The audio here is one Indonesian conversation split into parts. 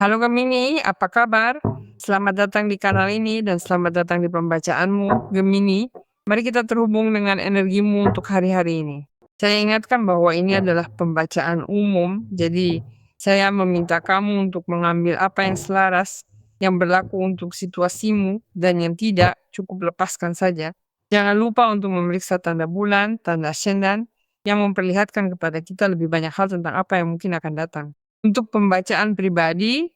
Halo Gemini, apa kabar? Selamat datang di kanal ini dan selamat datang di pembacaanmu, Gemini. Mari kita terhubung dengan energimu untuk hari-hari ini. Saya ingatkan bahwa ini adalah pembacaan umum, jadi saya meminta kamu untuk mengambil apa yang selaras, yang berlaku untuk situasimu, dan yang tidak, cukup lepaskan saja. Jangan lupa untuk memeriksa tanda bulan, tanda ascendant, yang memperlihatkan kepada kita lebih banyak hal tentang apa yang mungkin akan datang. Untuk pembacaan pribadi,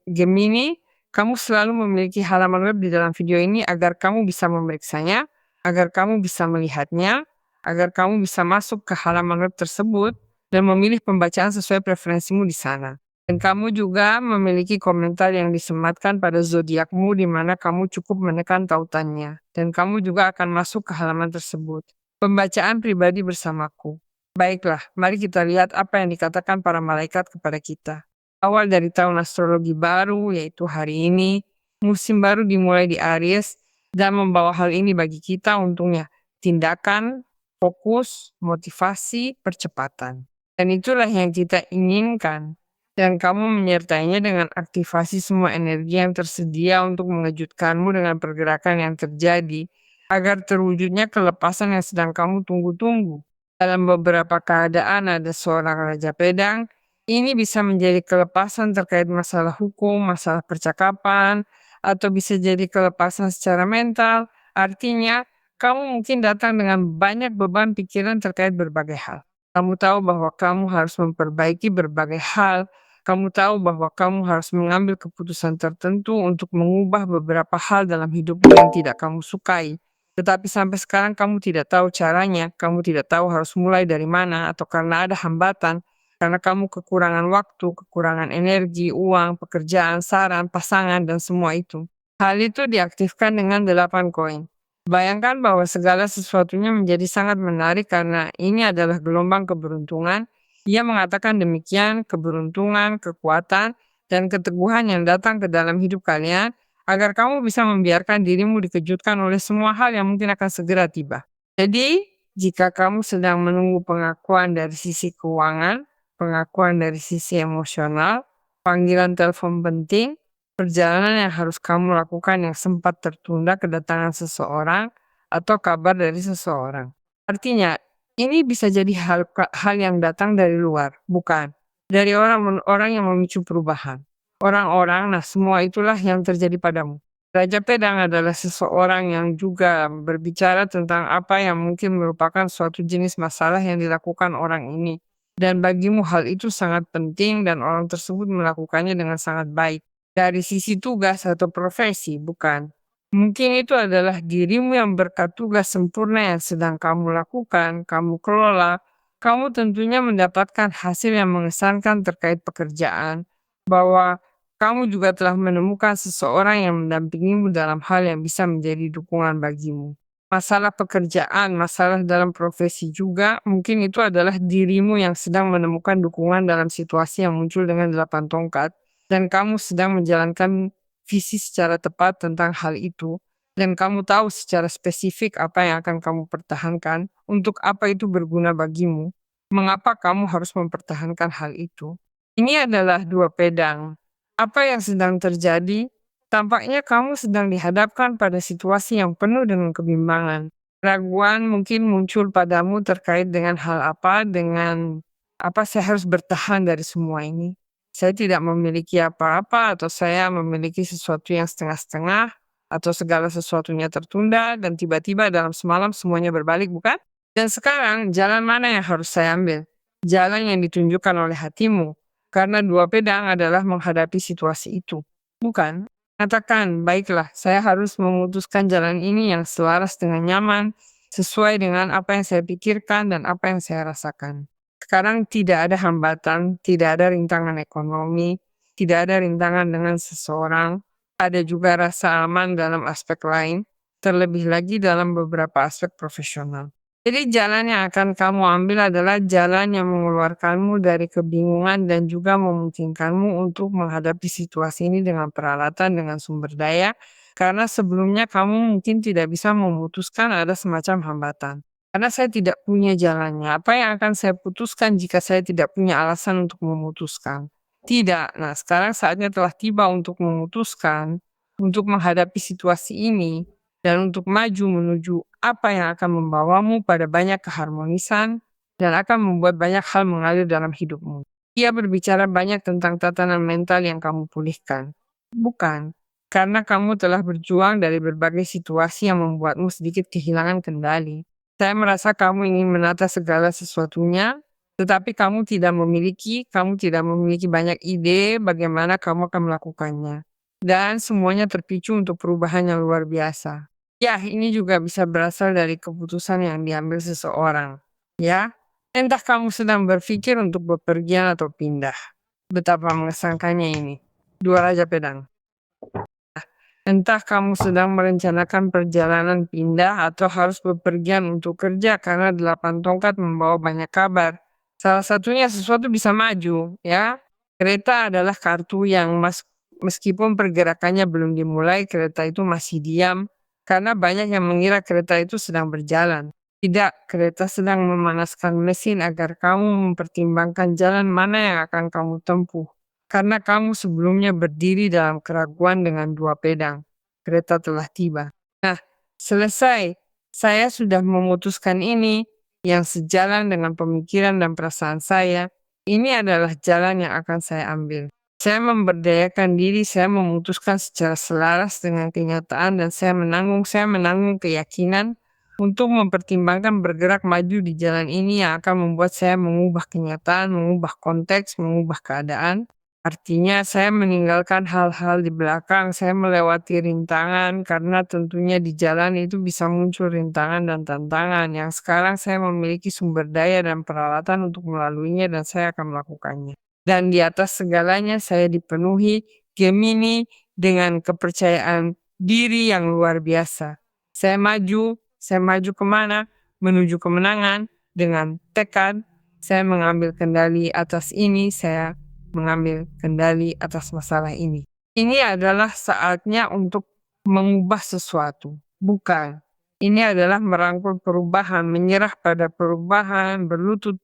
Gemini, kamu selalu memiliki halaman web di dalam video ini agar kamu bisa memeriksanya, agar kamu bisa melihatnya, agar kamu bisa masuk ke halaman web tersebut dan memilih pembacaan sesuai preferensimu di sana. Dan kamu juga memiliki komentar yang disematkan pada zodiakmu di mana kamu cukup menekan tautannya. Dan kamu juga akan masuk ke halaman tersebut. Pembacaan pribadi bersamaku. Baiklah, mari kita lihat apa yang dikatakan para malaikat kepada kita. Awal dari tahun astrologi baru, yaitu hari ini, musim baru dimulai di Aries, dan membawa hal ini bagi kita untungnya. Tindakan, fokus, motivasi, percepatan. Dan itulah yang kita inginkan. Dan kamu menyertainya dengan aktivasi semua energi yang tersedia untuk mengejutkanmu dengan pergerakan yang terjadi, agar terwujudnya kelepasan yang sedang kamu tunggu-tunggu. Dalam beberapa keadaan ada seorang raja pedang, ini bisa menjadi kelepasan terkait masalah hukum, masalah percakapan, atau bisa jadi kelepasan secara mental. Artinya, kamu mungkin datang dengan banyak beban pikiran terkait berbagai hal. Kamu tahu bahwa kamu harus memperbaiki berbagai hal. Kamu tahu bahwa kamu harus mengambil keputusan tertentu untuk mengubah beberapa hal dalam hidupmu yang tidak kamu sukai. Tetapi sampai sekarang kamu tidak tahu caranya, kamu tidak tahu harus mulai dari mana, atau karena ada hambatan, karena kamu kekurangan waktu, kekurangan energi, uang, pekerjaan, saran, pasangan, dan semua itu. Hal itu diaktifkan dengan 8 koin. Bayangkan bahwa segala sesuatunya menjadi sangat menarik karena ini adalah gelombang keberuntungan. Ia mengatakan demikian, keberuntungan, kekuatan, dan keteguhan yang datang ke dalam hidup kalian agar kamu bisa membiarkan dirimu dikejutkan oleh semua hal yang mungkin akan segera tiba. Jadi, jika kamu sedang menunggu pengakuan dari sisi keuangan, pengakuan dari sisi emosional, panggilan telepon penting, perjalanan yang harus kamu lakukan yang sempat tertunda kedatangan seseorang, atau kabar dari seseorang. Artinya, ini bisa jadi hal yang datang dari luar, bukan dari orang-orang yang memicu perubahan. Orang-orang, nah semua itulah yang terjadi padamu. Raja Pedang adalah seseorang yang juga berbicara tentang apa yang mungkin merupakan suatu jenis masalah yang dilakukan orang ini. Dan bagimu hal itu sangat penting dan orang tersebut melakukannya dengan sangat baik. Dari sisi tugas atau profesi, bukan. Mungkin itu adalah dirimu yang berkat tugas sempurna yang sedang kamu lakukan, kamu kelola. Kamu tentunya mendapatkan hasil yang mengesankan terkait pekerjaan, bahwa kamu juga telah menemukan seseorang yang mendampingimu dalam hal yang bisa menjadi dukungan bagimu. Masalah pekerjaan, masalah dalam profesi juga, mungkin itu adalah dirimu yang sedang menemukan dukungan dalam situasi yang muncul dengan 8 tongkat, dan kamu sedang menjalankan visi secara tepat tentang hal itu, dan kamu tahu secara spesifik apa yang akan kamu pertahankan, untuk apa itu berguna bagimu, mengapa kamu harus mempertahankan hal itu. Ini adalah 2 pedang. Apa yang sedang terjadi? Tampaknya kamu sedang dihadapkan pada situasi yang penuh dengan kebimbangan. Raguan mungkin muncul padamu terkait dengan hal apa, dengan apa saya harus bertahan dari semua ini. Saya tidak memiliki apa-apa, atau saya memiliki sesuatu yang setengah-setengah, atau segala sesuatunya tertunda, dan tiba-tiba dalam semalam semuanya berbalik, bukan? Dan sekarang, jalan mana yang harus saya ambil? Jalan yang ditunjukkan oleh hatimu. Karena 2 pedang adalah menghadapi situasi itu. Bukan? Katakan, baiklah, saya harus memutuskan jalan ini yang selaras dengan nyaman, sesuai dengan apa yang saya pikirkan dan apa yang saya rasakan. Sekarang tidak ada hambatan, tidak ada rintangan ekonomi, tidak ada rintangan dengan seseorang, ada juga rasa aman dalam aspek lain, terlebih lagi dalam beberapa aspek profesional. Jadi jalan yang akan kamu ambil adalah jalan yang mengeluarkanmu dari kebingungan dan juga memungkinkanmu untuk menghadapi situasi ini dengan peralatan, dengan sumber daya, karena sebelumnya kamu mungkin tidak bisa memutuskan ada semacam hambatan. Karena saya tidak punya jalannya, apa yang akan saya putuskan jika saya tidak punya alasan untuk memutuskan? Tidak. Nah, sekarang saatnya telah tiba untuk memutuskan, untuk menghadapi situasi ini, dan untuk maju menuju apa yang akan membawamu pada banyak keharmonisan dan akan membuat banyak hal mengalir dalam hidupmu. Ia berbicara banyak tentang tatanan mental yang kamu pulihkan. Bukan, karena kamu telah berjuang dari berbagai situasi yang membuatmu sedikit kehilangan kendali. Saya merasa kamu ingin menata segala sesuatunya, tetapi kamu tidak memiliki banyak ide bagaimana kamu akan melakukannya. Dan semuanya terpicu untuk perubahan yang luar biasa. Ya, ini juga bisa berasal dari keputusan yang diambil seseorang. Ya, entah kamu sedang berpikir untuk bepergian atau pindah. Betapa mengesankannya ini. Dua Raja Pedang. Entah kamu sedang merencanakan perjalanan pindah atau harus bepergian untuk kerja karena 8 tongkat membawa banyak kabar. Salah satunya sesuatu bisa maju, ya. Kereta adalah kartu yang meskipun pergerakannya belum dimulai, kereta itu masih diam karena banyak yang mengira kereta itu sedang berjalan. Tidak, kereta sedang memanaskan mesin agar kamu mempertimbangkan jalan mana yang akan kamu tempuh. Karena kamu sebelumnya berdiri dalam keraguan dengan 2 pedang. Kereta telah tiba. Nah, selesai. Saya sudah memutuskan ini yang sejalan dengan pemikiran dan perasaan saya. Ini adalah jalan yang akan saya ambil. Saya memberdayakan diri, saya memutuskan secara selaras dengan kenyataan dan saya menanggung keyakinan untuk mempertimbangkan bergerak maju di jalan ini yang akan membuat saya mengubah kenyataan, mengubah konteks, mengubah keadaan. Artinya saya meninggalkan hal-hal di belakang, saya melewati rintangan karena tentunya di jalan itu bisa muncul rintangan dan tantangan yang sekarang saya memiliki sumber daya dan peralatan untuk melaluinya dan saya akan melakukannya. Dan di atas segalanya saya dipenuhi Gemini dengan kepercayaan diri yang luar biasa. Saya maju kemana? Menuju kemenangan dengan tekad. Saya mengambil kendali atas ini, saya mengambil kendali atas masalah ini. Ini adalah saatnya untuk mengubah sesuatu, bukan. Ini adalah merangkul perubahan, menyerah pada perubahan, berlutut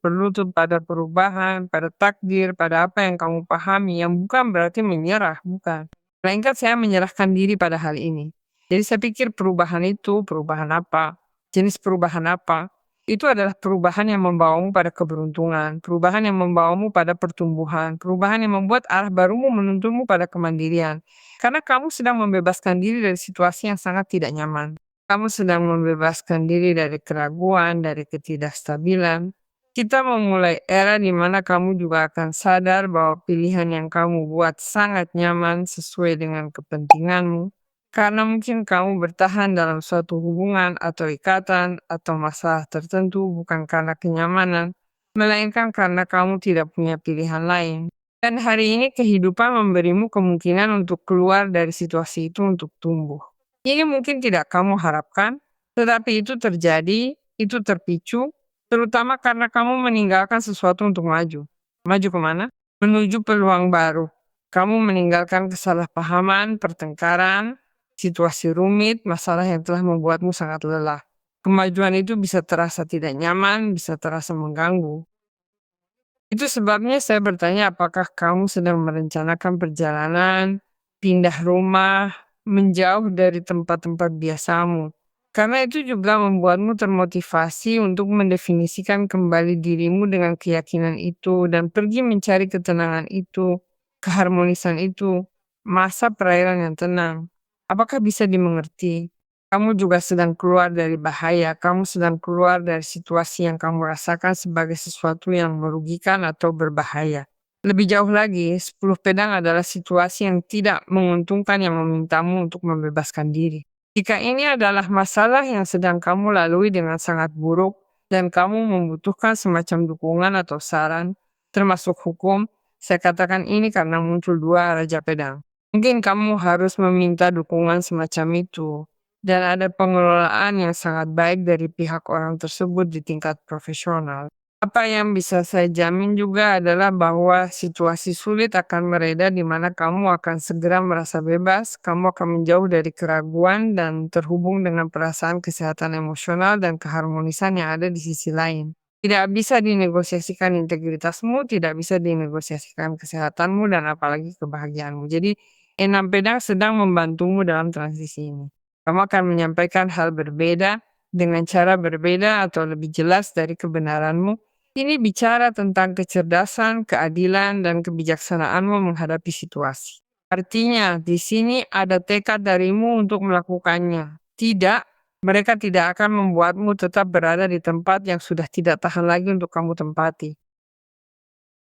pada perubahan, pada takdir, pada apa yang kamu pahami, yang bukan berarti menyerah, bukan. Melainkan saya menyerahkan diri pada hal ini. Jadi saya pikir perubahan itu, perubahan apa, jenis perubahan apa, itu adalah perubahan yang membawamu pada keberuntungan, perubahan yang membawamu pada pertumbuhan, perubahan yang membuat arah barumu menuntunmu pada kemandirian. Karena kamu sedang membebaskan diri dari situasi yang sangat tidak nyaman. Kamu sedang membebaskan diri dari keraguan, dari ketidakstabilan. Kita memulai era di mana kamu juga akan sadar bahwa pilihan yang kamu buat sangat nyaman sesuai dengan kepentinganmu. Karena mungkin kamu bertahan dalam suatu hubungan atau ikatan atau masalah tertentu bukan karena kenyamanan, melainkan karena kamu tidak punya pilihan lain. Dan hari ini kehidupan memberimu kemungkinan untuk keluar dari situasi itu untuk tumbuh. Ini mungkin tidak kamu harapkan, tetapi itu terjadi, itu terpicu, terutama karena kamu meninggalkan sesuatu untuk maju. Maju kemana? Menuju peluang baru. Kamu meninggalkan kesalahpahaman, pertengkaran, situasi rumit, masalah yang telah membuatmu sangat lelah. Kemajuan itu bisa terasa tidak nyaman, bisa terasa mengganggu. Itu sebabnya saya bertanya apakah kamu sedang merencanakan perjalanan, pindah rumah, menjauh dari tempat-tempat biasamu. Karena itu juga membuatmu termotivasi untuk mendefinisikan kembali dirimu dengan keyakinan itu dan pergi mencari ketenangan itu, keharmonisan itu, masa perairan yang tenang. Apakah bisa dimengerti? Kamu juga sedang keluar dari bahaya, kamu sedang keluar dari situasi yang kamu rasakan sebagai sesuatu yang merugikan atau berbahaya. Lebih jauh lagi, 10 pedang adalah situasi yang tidak menguntungkan yang memintamu untuk membebaskan diri. Jika ini adalah masalah yang sedang kamu lalui dengan sangat buruk dan kamu membutuhkan semacam dukungan atau saran, termasuk hukum, saya katakan ini karena muncul 2 Raja Pedang. Mungkin kamu harus meminta dukungan semacam itu dan ada pengelolaan yang sangat baik dari pihak orang tersebut di tingkat profesional. Apa yang bisa saya jamin juga adalah bahwa situasi sulit akan mereda di mana kamu akan segera merasa bebas, kamu akan menjauh dari keraguan dan terhubung dengan perasaan kesehatan emosional dan keharmonisan yang ada di sisi lain. Tidak bisa dinegosiasikan integritasmu, tidak bisa dinegosiasikan kesehatanmu, dan apalagi kebahagiaanmu. Jadi, enam pedang sedang membantumu dalam transisi ini. Kamu akan menyampaikan hal berbeda dengan cara berbeda atau lebih jelas dari kebenaranmu. Ini bicara tentang kecerdasan, keadilan, dan kebijaksanaanmu menghadapi situasi. Artinya, di sini ada tekad darimu untuk melakukannya. Tidak, mereka tidak akan membuatmu tetap berada di tempat yang sudah tidak tahan lagi untuk kamu tempati.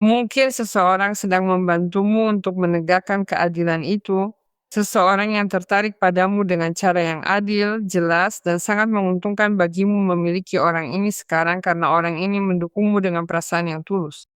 Mungkin seseorang sedang membantumu untuk menegakkan keadilan itu, seseorang yang tertarik padamu dengan cara yang adil, jelas, dan sangat menguntungkan bagimu memiliki orang ini sekarang karena orang ini mendukungmu dengan perasaan yang tulus.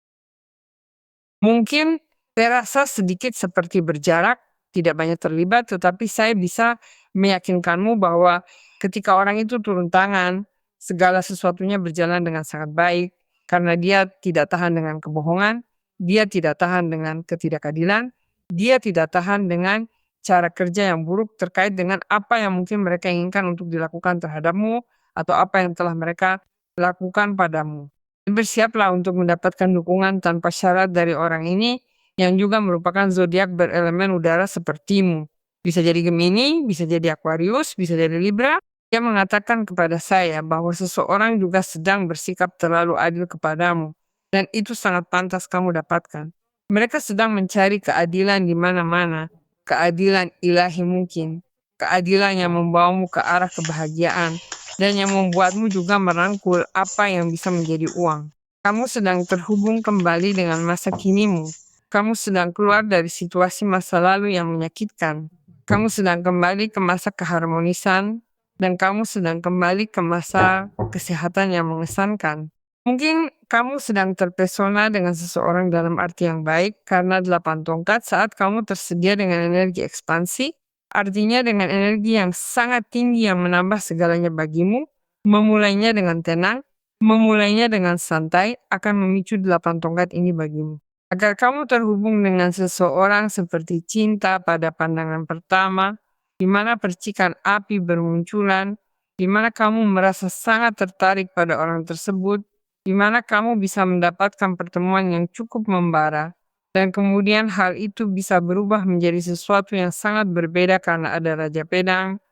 Mungkin terasa sedikit seperti berjarak, tidak banyak terlibat, tetapi saya bisa meyakinkanmu bahwa ketika orang itu turun tangan, segala sesuatunya berjalan dengan sangat baik, karena dia tidak tahan dengan kebohongan, dia tidak tahan dengan ketidakadilan, dia tidak tahan dengan cara kerja yang buruk terkait dengan apa yang mungkin mereka inginkan untuk dilakukan terhadapmu, atau apa yang telah mereka lakukan padamu. Bersiaplah untuk mendapatkan dukungan tanpa syarat dari orang ini yang juga merupakan zodiak berelemen udara sepertimu. Bisa jadi Gemini, bisa jadi Aquarius, bisa jadi Libra. Dia mengatakan kepada saya bahwa seseorang juga sedang bersikap terlalu adil kepadamu. Dan itu sangat pantas kamu dapatkan. Mereka sedang mencari keadilan di mana-mana. Keadilan ilahi mungkin. Keadilan yang membawamu ke arah kebahagiaan dan yang membuatmu juga merangkul apa yang bisa menjadi uang. Kamu sedang terhubung kembali dengan masa kinimu. Kamu sedang keluar dari situasi masa lalu yang menyakitkan. Kamu sedang kembali ke masa keharmonisan, dan kamu sedang kembali ke masa kesehatan yang mengesankan. Mungkin kamu sedang terpesona dengan seseorang dalam arti yang baik karena 8 tongkat saat kamu tersedia dengan energi ekspansi. Artinya dengan energi yang sangat tinggi yang menambah segalanya bagimu, memulainya dengan tenang, memulainya dengan santai akan memicu 8 tongkat ini bagimu. Agar kamu terhubung dengan seseorang seperti cinta pada pandangan pertama, di mana percikan api bermunculan, di mana kamu merasa sangat tertarik pada orang tersebut, di mana kamu bisa mendapatkan pertemuan yang cukup membara, dan kemudian hal itu bisa berubah menjadi sesuatu yang sangat berbeda karena ada raja pedang,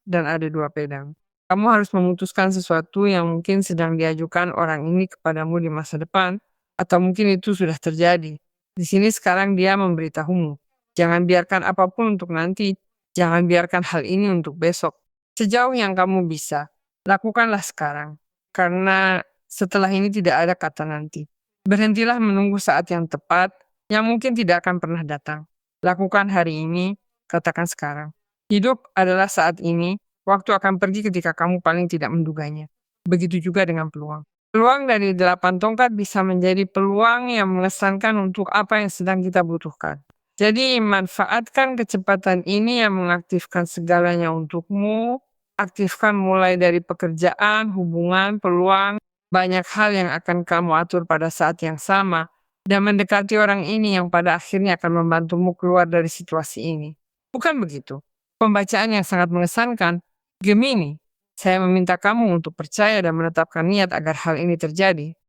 dan ada 2 pedang. Kamu harus memutuskan sesuatu yang mungkin sedang diajukan orang ini kepadamu di masa depan, atau mungkin itu sudah terjadi. Di sini sekarang dia memberitahumu. Jangan biarkan apapun untuk nanti, jangan biarkan hal ini untuk besok. Sejauh yang kamu bisa, lakukanlah sekarang. Karena setelah ini tidak ada kata nanti. Berhentilah menunggu saat yang tepat, yang mungkin tidak akan pernah datang. Lakukan hari ini, katakan sekarang. Hidup adalah saat ini, waktu akan pergi ketika kamu paling tidak menduganya. Begitu juga dengan peluang. Peluang dari 8 tongkat bisa menjadi peluang yang mengesankan untuk apa yang sedang kita butuhkan. Jadi manfaatkan kecepatan ini yang mengaktifkan segalanya untukmu. Aktifkan mulai dari pekerjaan, hubungan, peluang, banyak hal yang akan kamu atur pada saat yang sama, dan mendekati orang ini yang pada akhirnya akan membantumu keluar dari situasi ini. Bukan begitu? Pembacaan yang sangat mengesankan. Gemini, saya meminta kamu untuk percaya dan menetapkan niat agar hal ini terjadi.